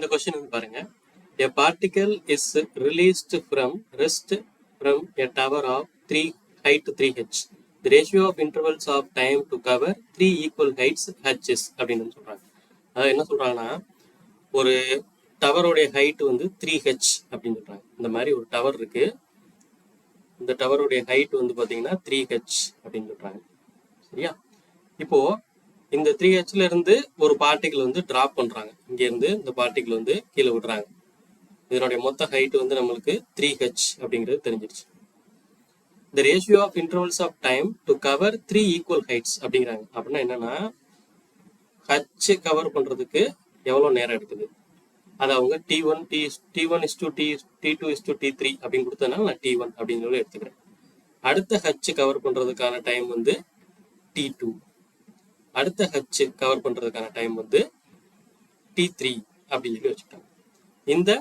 இந்த கொஸ்டின் வந்து பாருங்க. A particle is released from rest from a tower of height 3h. The ratio of intervals of time to cover 3 equal heights h's அப்படின்னு சொல்றாங்க. அதாவது என்ன சொல்றாங்கன்னா, ஒரு டவருடைய ஹைட் வந்து 3h அப்படின்னு சொல்றாங்க. இந்த மாதிரி ஒரு டவர் இருக்கு. இந்த டவருடைய ஹைட் வந்து பாத்தீங்கன்னா 3h அப்படின்னு சொல்றாங்க. சரியா? இப்போ இந்த 3hல இருந்து ஒரு பார்ட்டிகிள் வந்து டிராப் பண்றாங்க. இங்க இருந்து இந்த பார்ட்டிகிள் வந்து கீழே விடுறாங்க. இதனுடைய மொத்த ஹைட் வந்து நம்மளுக்கு 3h அப்படிங்கிறது தெரிஞ்சிருச்சு. The ratio of intervals of time to cover 3 equal heights அப்படிங்கிறாங்க. அப்படின்னா என்னன்னா, h கவர் பண்றதுக்கு எவ்வளவு நேரம் எடுக்குது, அதை அவங்க t1 is to t2 is to t3 அப்படின்னு கொடுத்ததுனால நான் t1 அப்படின்னு சொல்லி எடுத்துக்கிறேன். அடுத்த h கவர் பண்றதுக்கான டைம் வந்து t2, அடுத்த h கவர் பண்றதுக்கான டைம் வந்து t3 அப்படின்னு சொல்லி வச்சுக்கிட்டாங்க. இந்த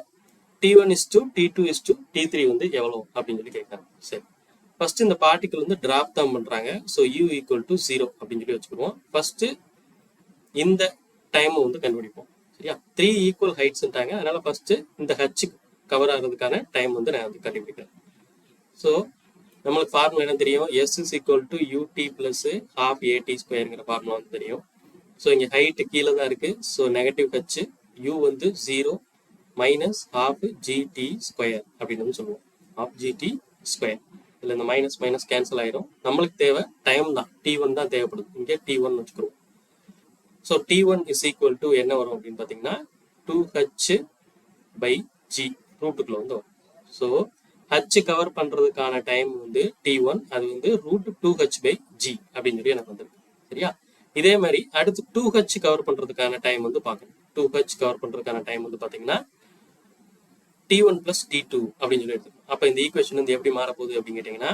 t1 is to t2 is to t3 வந்து எவ்வளவு அப்படின்னு சொல்லி கேட்கறாங்க. சரி, ஃபர்ஸ்ட் இந்த பார்ட்டிகல் வந்து டிராப் தான் பண்றாங்க. ஸோ u ஈக்குவல் டு 0 அப்படின்னு சொல்லி வச்சுக்கிடுவோம். ஃபர்ஸ்ட் இந்த டைம் வந்து கண்டுபிடிப்போம். சரியா? 3 ஈக்குவல் ஹைட்ஸ்ட்டாங்க. அதனால ஃபர்ஸ்ட் இந்த h கவர் ஆகிறதுக்கான டைம் வந்து நான் வந்து கண்டுபிடிக்கிறேன். ஸோ நம்மளுக்கு ஃபார்முலா என்ன தெரியும்? s is equal to ut plus half at ஸ்கொயருங்கிற ஃபார்முலா வந்து தெரியும். ஸோ இங்கே ஹைட்டு கீழே தான் இருக்கு. ஸோ நெகட்டிவ் h, u வந்து 0 மைனஸ் half gt ஸ்கொயர் அப்படின்னு சொல்லுவோம். half gt square. இல்லை இந்த மைனஸ் மைனஸ் கேன்சல் ஆயிரும். நம்மளுக்கு தேவை டைம் தான், t1 தான் தேவைப்படுது. இங்கே t1 வச்சுக்கிறோம். So t1 is equal to என்ன வரும் அப்படின்னு பார்த்தீங்கன்னா 2h பை g ரூட்டுக்குள்ள வந்து வரும். ஸோ h கவர் பண்றதுக்கான டைம் வந்து t1, அது வந்து ரூட் 2h பை g அப்படின்னு சொல்லி எனக்கு வந்துருக்கு. சரியா? இதே மாதிரி அடுத்து 2h கவர் பண்றதுக்கான டைம் வந்து பார்க்கணும். 2h கவர் பண்றதுக்கான டைம் வந்து பார்த்தீங்கன்னா t1 plus t2 அப்படின்னு சொல்லி எடுத்துக்கணும். அப்போ இந்த ஈக்குவேஷன் வந்து எப்படி மாறப்போகுது அப்படின்னு கேட்டீங்கன்னா,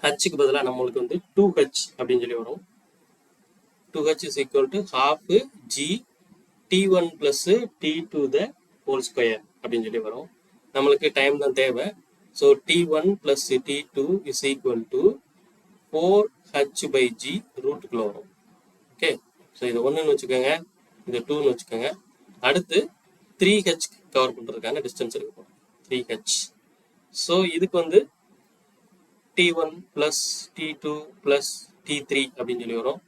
ஹச்சுக்கு பதிலாக நம்மளுக்கு வந்து 2h அப்படின்னு சொல்லி வரும். 2h is equal to half g t1 plus t2 the whole square அப்படின்னு சொல்லி வரும். நம்மளுக்கு டைம் தான் தேவை. So t1 plus t2 is equal to 4h by g ரூட்டுக்குள்ள வரும். ஓகே, ஸோ இது 1ன்னு வச்சுக்கோங்க, இது 2ன்னு வச்சுக்கோங்க. அடுத்து 3h கவர் பண்றதுக்கான டிஸ்டன்ஸ் இருக்கு 3h. ஸோ இதுக்கு வந்து t1 plus t2 plus t3 அப்படின்னு சொல்லி வரும்.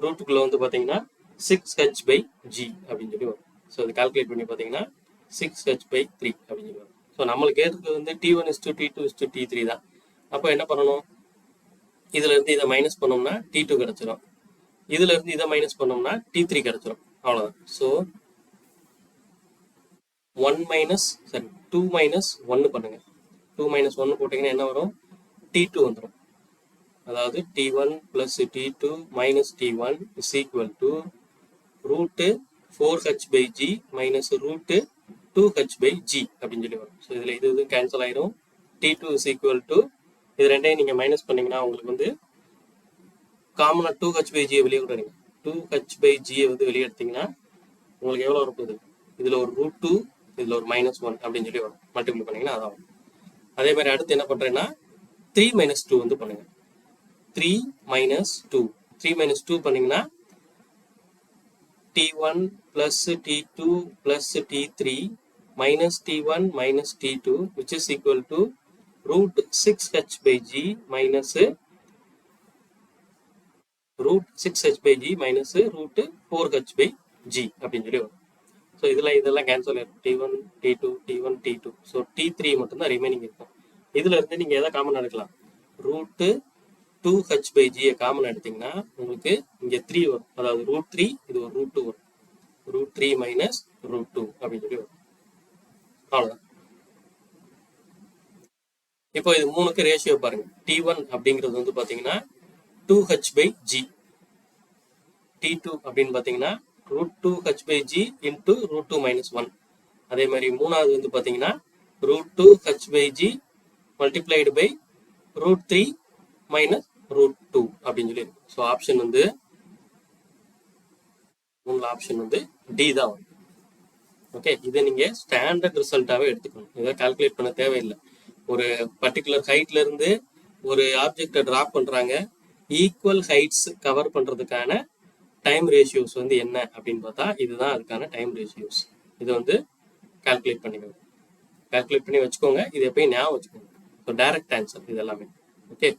ரூட்டுக்குள்ள வந்து பார்த்தீங்கன்னா 6h by g அப்படின்னு சொல்லி வரும். ஸோ இது கால்குலேட் பண்ணி பார்த்தீங்கன்னா 6h by 3 அப்படின்னு சொல்லி வரும். ஸோ நம்மளுக்கு ஏற்றது வந்து t1 is to t2 is to t3 தான். அப்போ என்ன பண்ணணும், இதுல இருந்து இதை மைனஸ் பண்ணோம்னா t2 கிடைச்சிடும், இதுல இருந்து இதை மைனஸ் பண்ணோம்னா t3 கிடைச்சிடும். அவ்வளோதான். ஸோ 2 மைனஸ் 1 பண்ணுங்க. 2 மைனஸ் 1 போட்டீங்கன்னா என்ன வரும்? t2 வந்துடும். அதாவது t1 plus t2 minus t1 is equal to root 4h by g minus root 2h by g அப்படின்னு சொல்லி வரும். ஸோ இதில் இது கேன்சல் ஆயிரும். t2 இஸ் ஈக்குவல் டு இது ரெண்டையும் நீங்கள் மைனஸ் பண்ணீங்கன்னா உங்களுக்கு வந்து காமனாக 2h பை g வெளியே விடுறீங்க. 2h பை g வந்து வெளியே எடுத்தீங்கன்னா உங்களுக்கு எவ்வளோ வரப்போகுது? இதில் ஒரு ரூட் 2, இதில் ஒரு -1 அப்படின்னு சொல்லி வரும். மல்டிபிள் பண்ணீங்கன்னா அதான் வரும். அதே மாதிரி அடுத்து என்ன பண்ணுறேன்னா 3 மைனஸ் 2 வந்து பண்ணுங்க. 3 மைனஸ் 2 பண்ணீங்கன்னா t1 plus t2 plus t3 minus t1 minus t2 which is equal to root 6h by g minus root 6h by g minus root 4h by g அப்படின்னு சொல்லி வரும். ஸோ இதெல்லாம் கேன்சல் ஆகும். t1 t2 t1 t2. So t3 மட்டும்தான் remaining இருக்கும். இதுல இருந்து நீங்க எதை காமன் எடுக்கலாம்? Root 2h by g common எடுத்தீங்கன்னா உங்களுக்கு இங்க 3 வரும். அதாவது ரூட் 3, இது ஒரு ரூட் 2 வரும். ரூட் 3 மைனஸ் ரூட் 2 அப்படின்னு சொல்லி வரும். அவ்வளோதான். இப்போ இது 3க்கு ரேஷியோ பாருங்க. t1 அப்படிங்கிறது வந்து பாத்தீங்கன்னா 2h by g, t2 அப்படின்னு பாத்தீங்கன்னா root 2h by g into root 2 minus 1. அதே மாதிரி மூணாவது வந்து பாத்தீங்கன்னா root 2h by g multiplied by root 3 minus root 2 அப்படின்னு சொல்லி இருக்கு. ஸோ ஆப்ஷன் வந்து உங்கள் ஆப்ஷன் வந்து டி தான் வரும். ஓகே, இதை நீங்க ஸ்டாண்டர்ட் ரிசல்ட்டாவே எடுத்துக்கணும். இதை கால்குலேட் பண்ண தேவையில்லை. ஒரு பர்டிகுலர் ஹைட்ல இருந்து ஒரு ஆப்ஜெக்டை டிராப் பண்றாங்க, ஈக்குவல் ஹைட்ஸ் கவர் பண்றதுக்கான டைம் ரேஷியோஸ் வந்து என்ன அப்படின்னு பார்த்தா இதுதான் அதுக்கான டைம் ரேஷியோஸ். இது வந்து கால்குலேட் பண்ணிக்கோங்க. கால்குலேட் பண்ணி வச்சுக்கோங்க. இது எப்பயும் ஞாபகம் வச்சுக்கோங்க. ஸோ டைரக்ட் ஆன்சர் இது எல்லாமே. ஓகே.